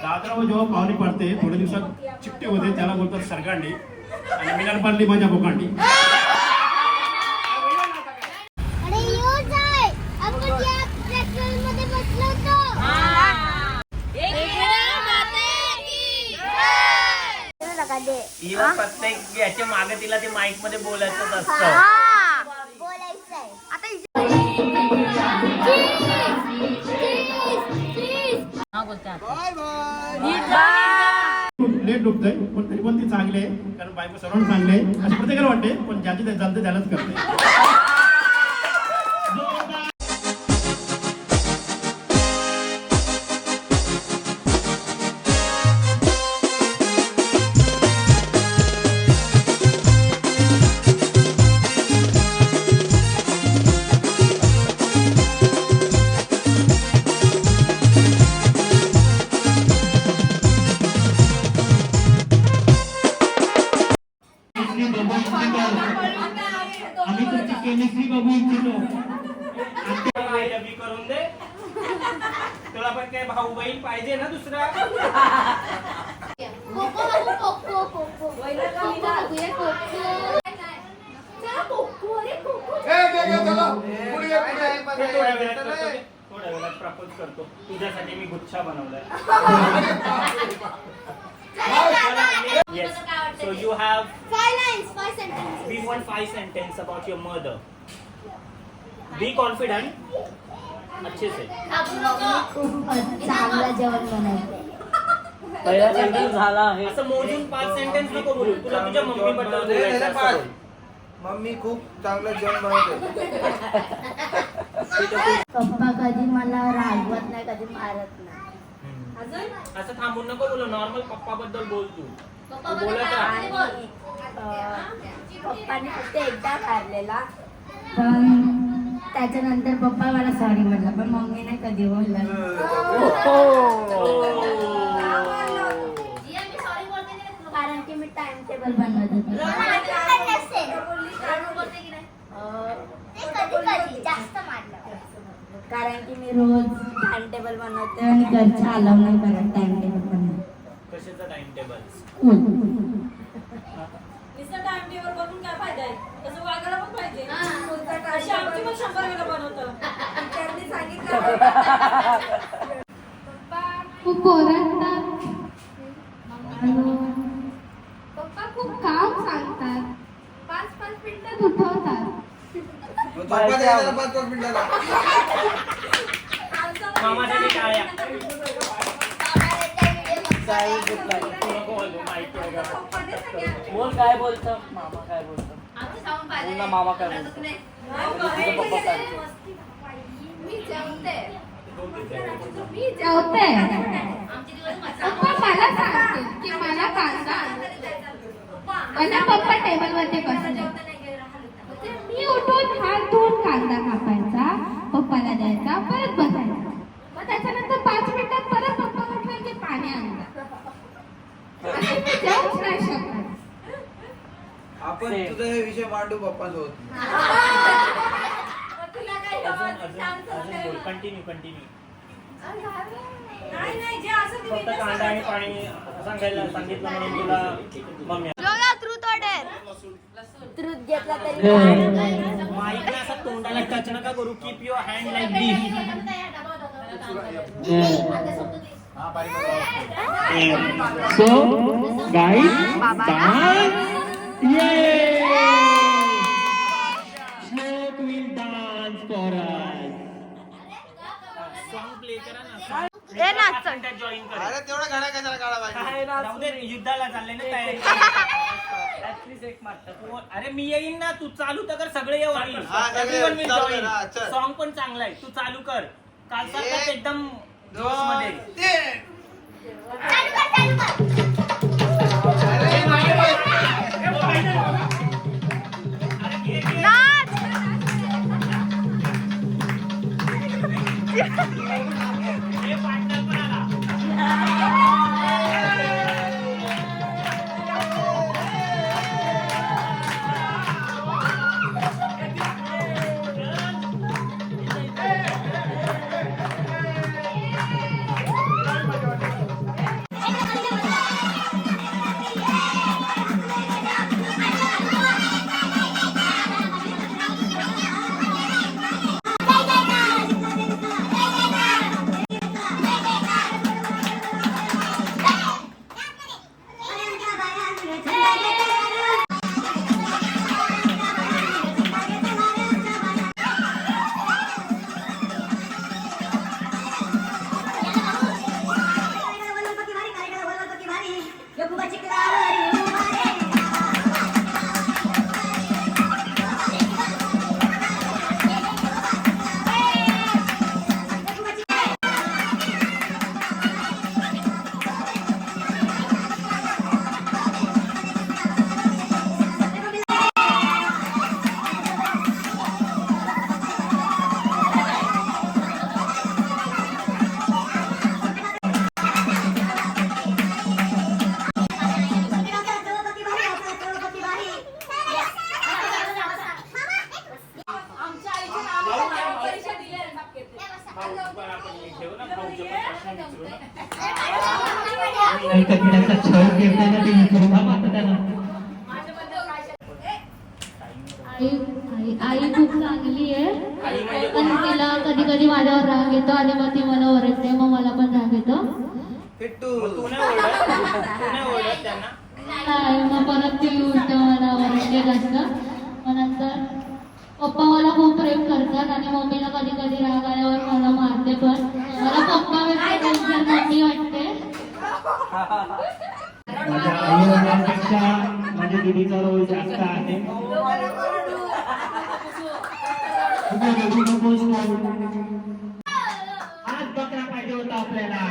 दादरावर जेव्हा पाहुणे पडते थोड्या दिवसात चिट्टे होते त्याला बोलतात सरगांडी आणि मिनार पडली माझ्या बोकांडी. प्रत्येक याच्या मागे तिला ते माईक मध्ये बोलायचं असतं. लेट डुबतंय पण तरी पण ती चांगली आहे कारण बायको सर्वांना चांगले आहे असं प्रत्येकाला वाटते पण ज्याची चालते त्यालाच करते. आम्ही तुमची केमिस्ट्री बघू इच्छितो. करून दे तुला पण काय भाऊ बहीण पाहिजे ना दुसरा. थोड्या वेळात प्रपोज करतो तुझ्यासाठी मी गुच्छा बनवलाय. Yes. So you have 5 lines, 5 sentences. we want 5 sentences about your mother. Be confident. अच्छे से. चांगला जेवण बनवते. पहिला सेंटेन्स झाला आहे. असं मोजून 5 सेंटेन्स नको बोलू. तुला तुझ्या मम्मी बद्दल बोलायचं आहे. मम्मी खूप चांगलं जेवण बनवते. पप्पा कधी मला रागवत नाही, कधी मारत नाही. असं थांबून नको बोलू. नॉर्मल पप्पा बद्दल बोल तू. बोलत राहा. पप्पाने फक्त एकदा मारलेला पण त्याच्यानंतर पप्पा मला सॉरी म्हटलं पण मम्मी नाही कधी बोलला. कारण की मी टाइम टेबल बनवत होते. कारण की मी रोज टाइम टेबल बनवते आणि घरचे अलाव नाही करत टाइम टेबल बनवते. कशाचा टाइम टेबल. नुसतं टाइम टेबल बघून काय फायदा आहे. तसं वागायला पण पाहिजे. अशी आमची पण 100 वेळा बनवतं. त्यांनी सांगितलं खूप ओरडतात. पप्पा खूप काम सांगतात. 5-5 मिनिटात उठवतात. मामासाठी टाळ्या. बोल काय बोलतं मामा काय बोलतं. बोल ना मामा काय बोलतं. तुझं पप्पा काय बोलतं. मी जेवते. पप्पा मला सांगते की मला कांदा मला पप्पा टेबल वरती बसले. मी उठून हात धुवून कांदा कापायचा, पप्पाला द्यायचा, परत बसायचा. मग त्याच्यानंतर 5 मिनिटात परत पप्पा म्हटलं की पाणी आणलं. आणि मी जाऊच नाही शकत. आपण तुझा हे विषय मांडू पप्पांसोबत. अजून बोल. कंटिन्यू. नाही जे असं ते फक्त कांदा आणि पाणी सांगायला सांगितलं म्हणून तुला मम्मी. ट्रूथ घेतला तरी माईकला असं तोंडाला टच नका करू. Keep your hand like this. So guys, dance. Yay! Snake will dance for us. Song play करा ना. जॉईन करा. अरे तेवढा गाणं कशाला काढा पाहिजे. जाऊ दे, युद्धाला चालले ना तयारी. अरे मी येईन ना. तू चालू तर कर. सगळे येऊ. सॉन्ग पण चांगला आहे. तू चालू कर. काल सारखाच एकदम जोश मध्ये. नाही तर त्याचा छळ घेताय ना ते विसरून आता त्याला. आई खूप चांगली आहे आई म्हणजे पण तिला कधी कधी माझ्यावर राग येतो आणि मग ती मला ओरडते मग मला पण राग येतो. पिट्टू मग तू नाही ओरडत त्यांना? नाही मग परत ती उलट मला ओरडते जास्त. मग नंतर पप्पा मला खूप प्रेम करतात आणि मम्मीला कधी कधी राग आल्यावर मला मारते पण. मला पप्पा व्यतिरिक्त मम्मी वाटते. माझ्या आई वडिलांपेक्षा माझ्या दीदीचा रोल जास्त आहे. आज बकरा पाहिजे होता आपल्याला.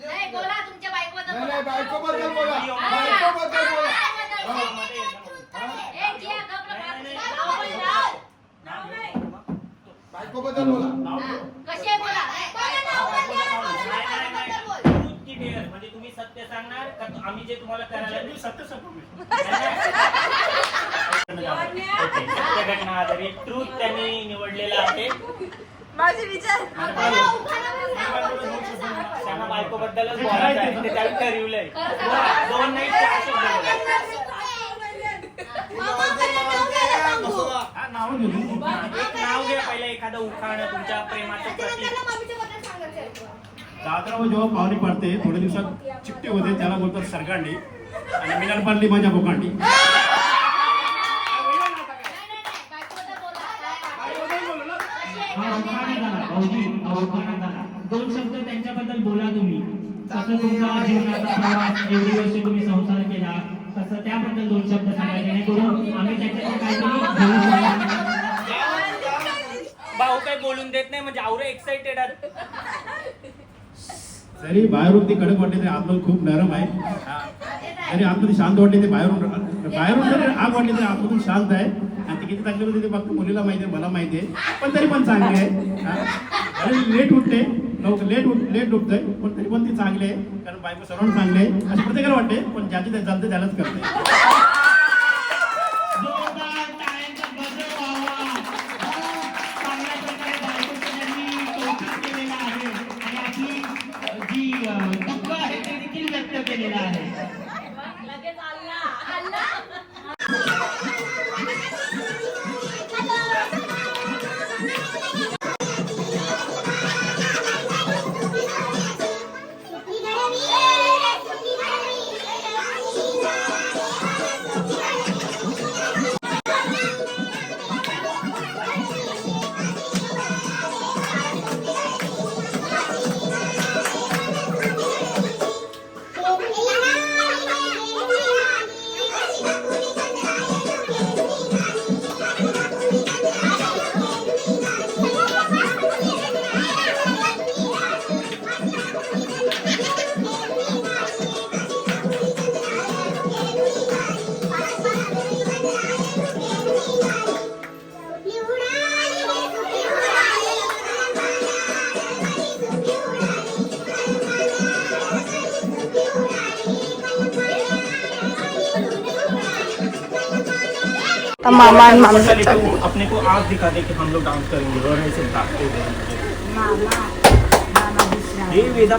नाही, बायकोबद्दल बोला. बायकोबद्दल बोला. बायकोबद्दल बोला. म्हणजे तुम्ही सत्य सांगणार का आम्ही जे तुम्हाला करायला मी सत्य सांगतो मी. ओके, सत्य घटना आधारित ट्रूथ त्यांनी निवडलेला आहे. माझे विचार त्यांना बायकोबद्दलच बोलायचं आहे ते त्यांनी ठरवलंय. 2 नाही 4 शब्द बोला. हा, नावं घेऊ. एक नाव घ्या पहिलं, एखादं उखाणं तुमच्या प्रेमाचं प्रतीक. दादरावर जेव्हा पावरी पडते थोड्या दिवसात चिपटे होते त्याला बोलतात सरगांडी आणि मिनार पाडली माझ्या बोकांडी. हा अवघाणा झाला भाऊजी, अवघाणा झाला. 2 शब्द त्यांच्याबद्दल बोला तुम्ही. कसं तुमचा जीवनाचा प्रवास एवढी वर्ष तुम्ही संसार केला तसं त्याबद्दल 2 शब्द सांगा जेणेकरून आम्ही त्याच्यात काहीतरी घेऊ शकतो. भाऊ काही बोलून देत नाही म्हणजे आवरे एक्साइटेड आहेत. जरी बाहेरून ती कडक वाटते तरी आतमध्ये खूप नरम आहे. हा. जरी आतमध्ये शांत वाटते ते बाहेरून जरी आग वाटली तरी आतमधून शांत आहे. आणि ती किती चांगली होती ते फक्त मुलीला माहिती आहे, मला माहिती आहे. पण तरी पण चांगली आहे. हा. आणि लेट उठते लेट उठतंय पण तरी पण ती चांगली आहे कारण बायको सर्वांना चांगली आहे असं प्रत्येकाला वाटते पण ज्याची ते चालते त्यालाच करते. जोरदार टाळ्यांचा गजर व्हावा. चांगल्या प्रकारे बायकोचं त्यांनी कौतुक केलेलं आहे आणि आपली जी दुःख आहे ते देखील व्यक्त केलेलं आहे. लगेच आला. मामा अपने को आग दिखा दे कि हम लोग डांस करेंगे और ऐसे भागते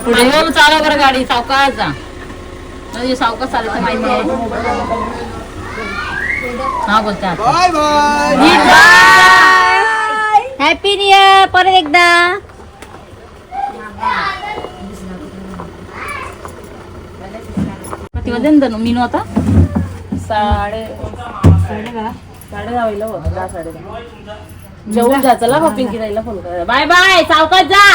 पुढे चालव बरं गाडी सावकाश जा म्हणजे सावकाश चालायचं माहिती आहे. हा बोलता bye bye. Happy new year परत एकदा. किती वाजन दन मीनू आता 10:30 जेवून जा. चला मग पिंकी ताईला फोन करा. बाय बाय सावकाश जा.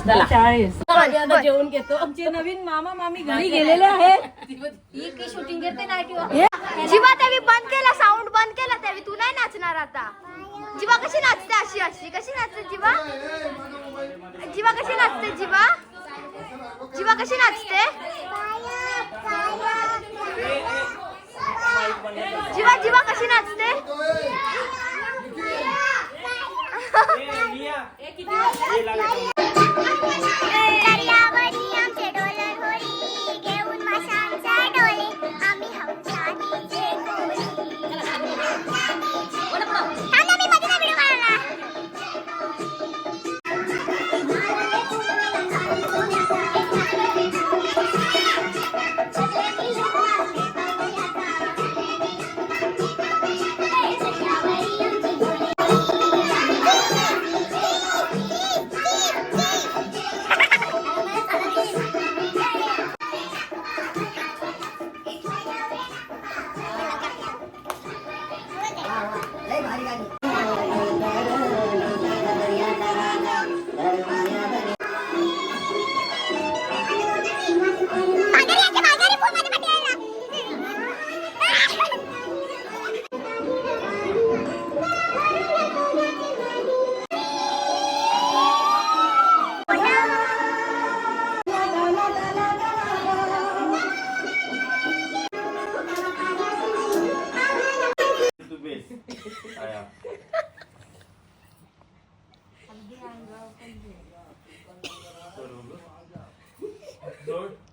चला जेवण घेतो. आमचे नवीन मामा मामी घरी गेलेले आहेत. शूटिंग घेते जीवा त्यावी बंद केला साऊंड बंद केला त्यावी तू नाही नाचणार आता. जीवा कशी नाचते अशी अशी कशी नाचते जीवा जीवा कशी नाचते जीवा जीवा कशी नाचते जीवा जीवा कशी नाचते.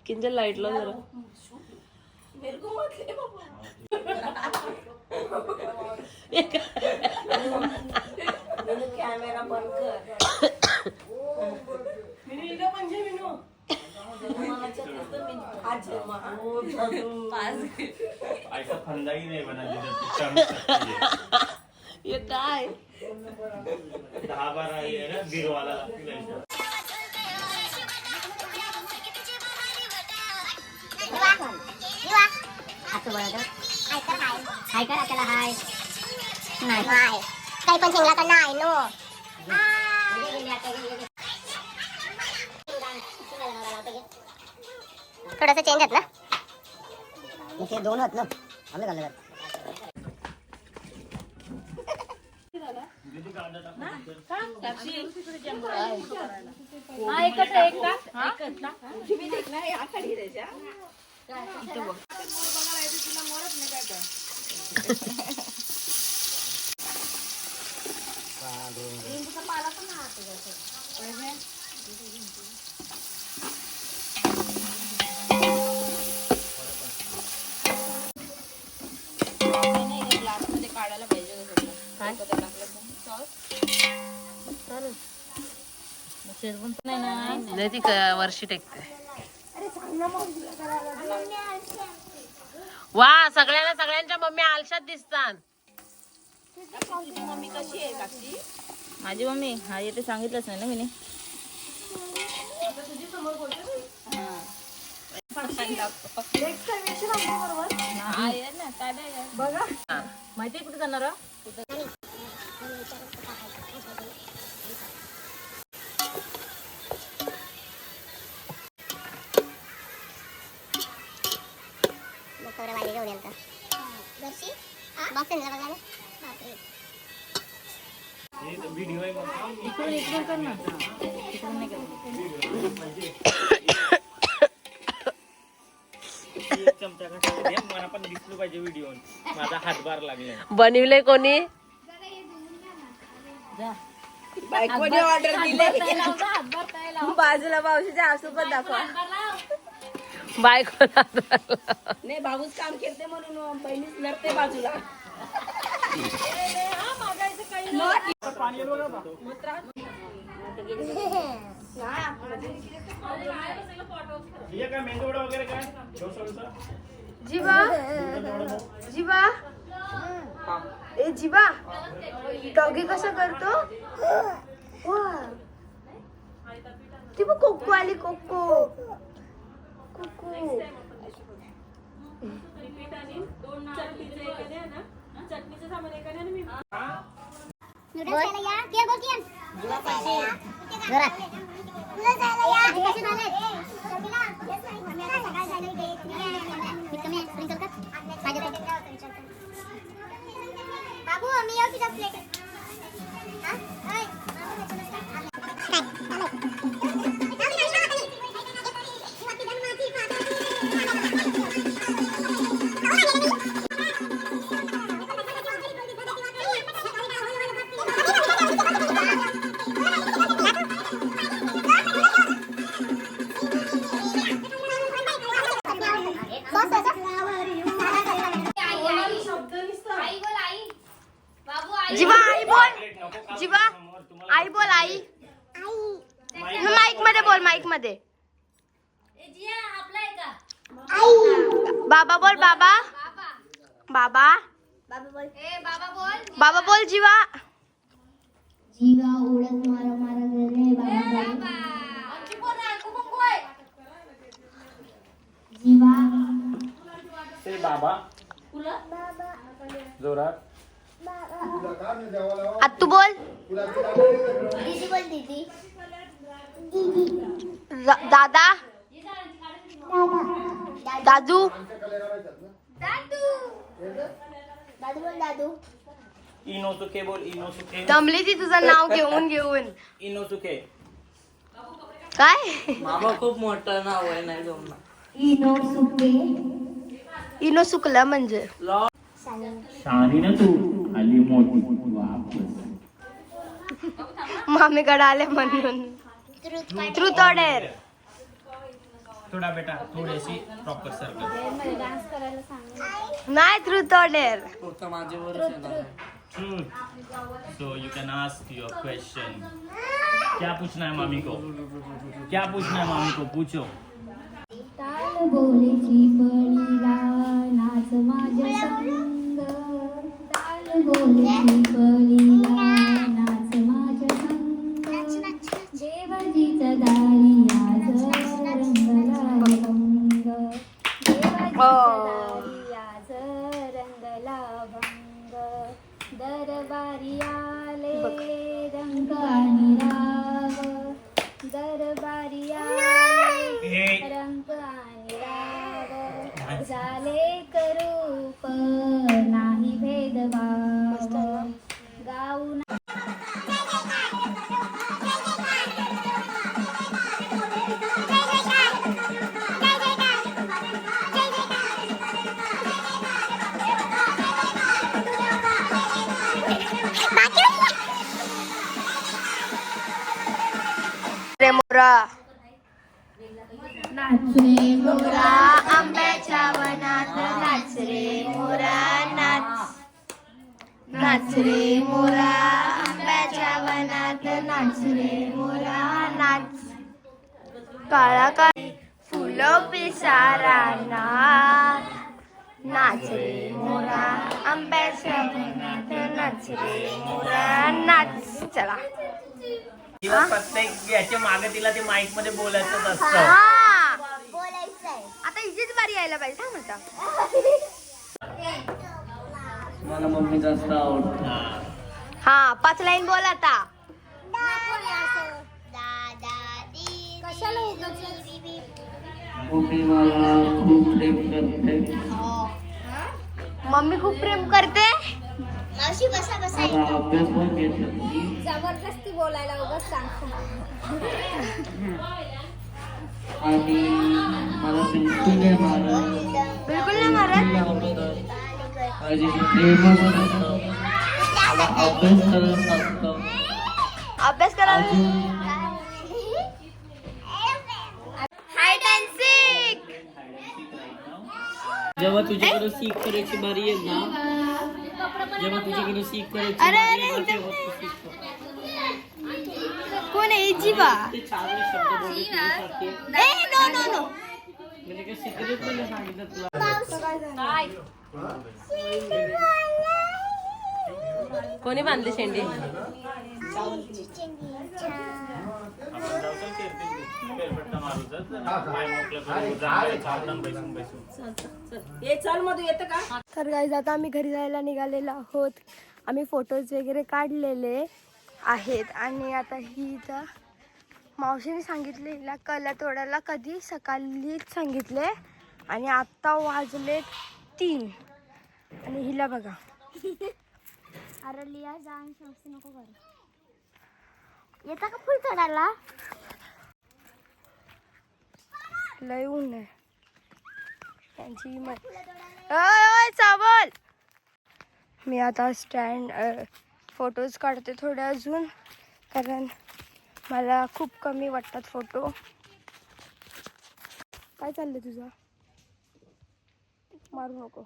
किंजल लाईटला जरा मेरे को मत ले बाबा. कॅमेरा बंद कर. मिनू म्हणजे मिनू. ऐसा फंदा ही नहीं बना हे काय 10-12 ये ना बिरवाला लागतील ऐसा. हाय करा त्याला हाय नाही हाय काही पण शिंगला का नाही नो थोडंसं चेंज आहेत ना हे दोन आहेत ना आम्ही घालले नाही ती वर्षी टेकते वा सगळ्यांच्या मम्मी आलशात दिसतात. मम्मी कशी आहे काकी? माझी मम्मी हा येते सांगितलंच नाही ना मी बघा माहिती कुठे जाणार व्हिडिओ आहे इकडून कर ना इकडून नाही चमचा कसा मला पण दिसलं पाहिजे व्हिडिओ. माझा हातभार लागलाय. बनविले कोणी बायकोने ऑर्डर दिले. बाजूला भाऊजीच्या आसू पण दाखवा. बायको नाही भाऊच काम करते म्हणून बहिणीच लढते बाजूला. ये काय मेंदूवडा वगैरे काय डोसा जीवा जीवा ए जीवा डॉगी कसा करतो ती बघ कोको आली कोको कोको चटणीचं सामान एकाने आणि मी बाबू मी येऊ तुझ्या प्लेट जीवा आई बोल जीवा आई बोल आई माईक मध्ये बोल माईक मध्ये बाबा बोल बाबा बाबा बाबा बोल जीवा जीवा उडत मारा मारा गेले जीवा से बाबा जोरात आत्तू बोल दीदी बोल दीदी दादा दादू दादू दादू बोल दादू इनोसुके बोल इनोसुके. दमली ती तुझं नाव घेऊन घेऊन इनोसुके. काय मामा खूप मोठं नाव आहे नाही जमणार. इनो सुकला म्हणजे शहाणी ना तू आली मोठी वापस. मामीकडे आले म्हणून ट्रूथ ऑर्डर थोड़ा बेटा थोड़ी सी प्रॉपर सर्कल. नाही ट्रूथ और डेअर. फक्त माझ्यावरच येणार. Truth. So you can ask your question. क्या पूछना है मामी को? क्या पूछना है मामी को? पूछो. ताल बोलेची पळीला नाच माझ्या संग. ताल बोलेची पळीला नाच माझ्या संग. देवाजीचा दारी आज रंगला भंग. देवाजीचा दारी आज रंगला भंग. दरबारी आले रंग आणि राग. दरबारी आले रंग आणि राग. झाले करूप नाही भेदभाव. गाऊन रे मोरा नाच रे मोरा आंब्याच्या वनात नाच रे मोरा नाच. नाच रे मोरा आंब्याच्या वनात नाच रे मोरा नाच. काळा काळी फुलं पिसारांना नाच रे मोरा आंब्याच्या वनात नाच रे मोरा नाच. चला तिला प्रत्येक याच्या मागे तिला ते माईक मध्ये बोलायचंच असतं. हा बोलायचंय. आता हिचीच बारी यायला पाहिजे सांग म्हणता. मला मम्मी जास्त आवडते. हा 5 लाईन बोल आता. कशाला मम्मी मला खूप प्रेम करते. मम्मी खूप प्रेम करते. मला अभ्यास पण घेते. जबरदस्ती बोलायला उगाच सांगतो. आणि मला बिलकुल नाही मारत. बिलकुल नाही मारत. माझी प्रेमच असतं. मला अभ्यास करत असतं. अभ्यास करायला. Hide and sick. जेव्हा तुझ्याकडे सीख करायची बारी येईल ना, जेव्हा तुझ्याकडे सीख करायची अरे, बारी अरे, येईल ना, इथं- तेव्हा तू सीख कर. कोण आहे जीवा? ते चांगले शब्द बोलले तुझ्यासारखे. ए नो नो नो. म्हणजे काय सिक्रेट पण नाही सांगितलं तुला. कोणी बांधले शेंडी? आपण जाऊ चल फेरफटका मारू चल. माय मोकळं करू. चालतं बैसून बैसून. हे चल मधू येतं का? तर गाईज आता आम्ही घरी जायला निघालेलो आहोत. आम्ही फोटोज वगैरे काढलेले आहेत आणि आता ही इथं मावशीने सांगितले हिला कला तोडायला कधी सकाळीच सांगितले आणि आत्ता वाजले 3 आणि हिला बघा. अरे लिया जाऊन शौकी नको करू. येता का फुल चढायला? लय ऊन आहे त्यांची चावल. मी आता स्टँड फोटोज काढते थोडे अजून कारण मला खूप कमी वाटतात फोटो. काय चाललंय तुझं? मारू नको.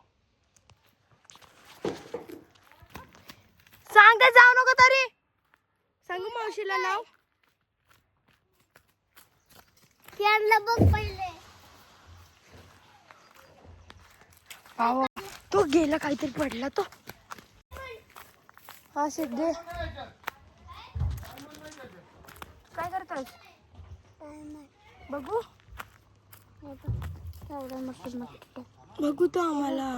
सांग जाऊ नको तरी. सांगू मावशीला नाव. बघ पहिले. तो गेला काहीतरी पडला तो. हा सिद्धे काय करतोस? बघू बघू तो आम्हाला.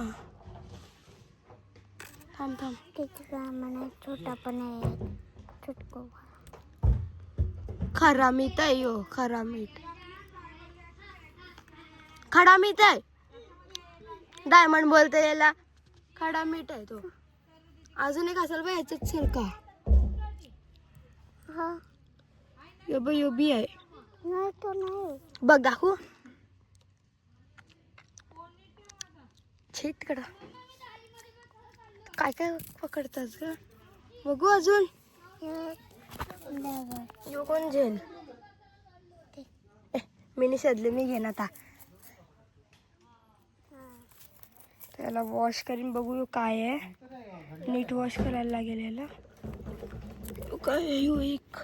थांब थांब. छोटा पण आहे. छोटको खरा मीठ आहे यो. खरा मीठ. खडा मीठ आहे. डायमंड बोलते याला. खडा मीठ आहे तो. अजून एक असेल बा याच्यात सारखा. हा यो बी आहे. नाही तो नाही. बघ दाखवू. छेट कडा काय काय पकडतात ग. बघू अजून. यो कोण झेल. मी शोधले, मी घेईन आता. त्याला वॉश करून बघू काय आहे. नीट वॉश करायला लागेल याला. काय आहे एक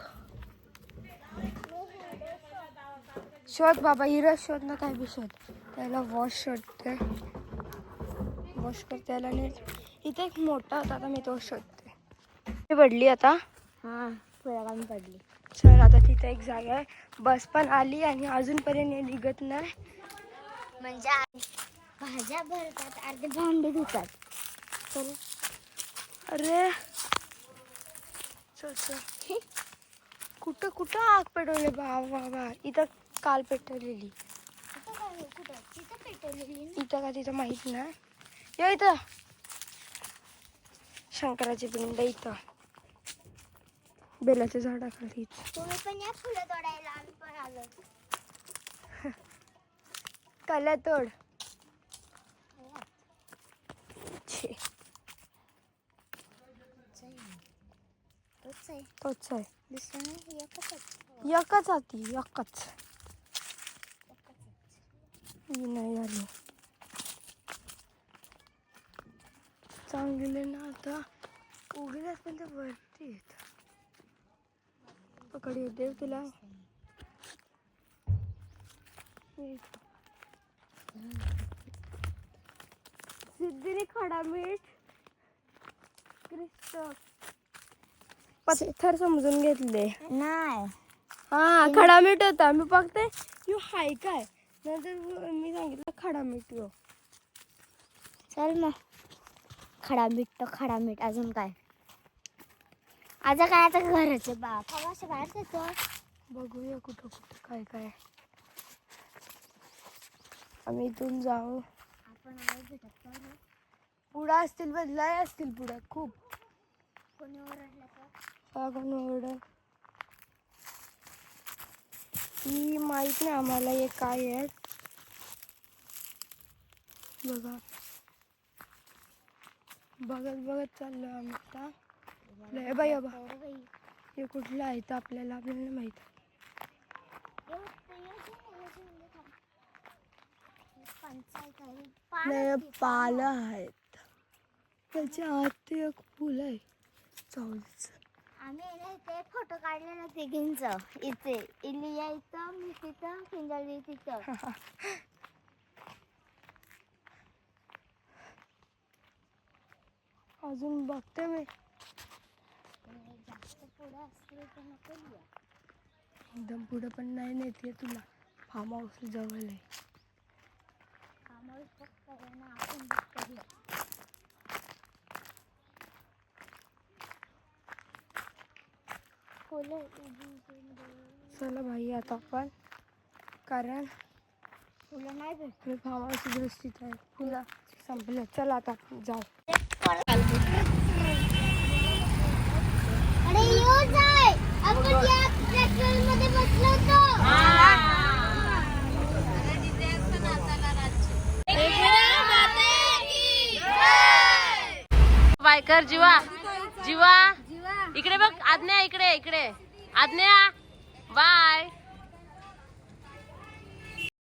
शोध बाबा, हिरा शोध ना, काय बी शोध. त्याला वॉश शोधते, वॉश करते त्याला नीट. इथे एक मोठा होता, आता मी तो शोधते. मी पडली आता. पडली. चल आता तिथे एक जागा आहे, बस पण आली आणि अजूनपर्यंत निघत नाही. म्हणजे भाज्या भरतात, अर्धे भांडे धुतात. चल. अरे चल चल. कुठं कुठं आग पेटवली बाबा. इथं काल पेटवलेली. तिथं पेटवलेली. इथं का तिथं माहित नाही. या इथं शंकराची पिंड, इथं बेलाच्या झाडाखाली. तुम्ही पण या फुलं तोडायला, आम्ही पण आलो. कल्या तोड. छे, तोच आहे. दुसरं नाही, एकच. एकच आती, एकच. मी नाही आलो. चांगले ना आता उगले पण ते वरती येत. पकड देव तुला. सिद्धीने खडा मीठ पत्थर समजून घेतले. नाही. हा खडा मीठ होता. मी बघते यू हाय काय, नंतर मी सांगितलं खडा मीठ यो. चल मग. खडा मीठ तर खडा मीठ. अजून काय? आता काय, आता घराचे बाप असं बाहेर जातो. बघूया कुठं कुठं काय काय. आम्ही इथून जाऊ. आपण आई भेटत नाही. पुढं असतील, बदलाय असतील पुढं खूप. कोणी ओरडलं तर कोण ओरडल ही माहित नाही आम्हाला. हे काय आहे बघा. बघत बघत चाललो आम्ही आता. लय बाई बाबा, हे कुठलं आहे तर आपल्याला माहित. लय पालं आहेत. त्याच्या आत एक फुल आहे चवळीचं. आम्ही ना इथे फोटो काढलेला तिघींचं. इथे इलिया इथं, मी तिथं, किंजळी तिथं. अजून बघते मी. जास्त पुढं असले तर नको लिहा. एकदम पुढं पण नाही नेते तुला. फार्म हाऊस जवळ आहे. कामावर फक्त ना आपण बघतो. चला भाई आता आपण, कारण फुलं नाही भेट. मी फार्म हाऊस दृष्टीत आहे. फुलं संपलं. चला आता जाऊ. अरे येऊ जाय. आपण या ट्रॅक्टरमध्ये बसलो होतो. बायकर जीवा, जीवा इकडे बघ. आज्ञा इकडे, इकडे आज्ञा. बाय.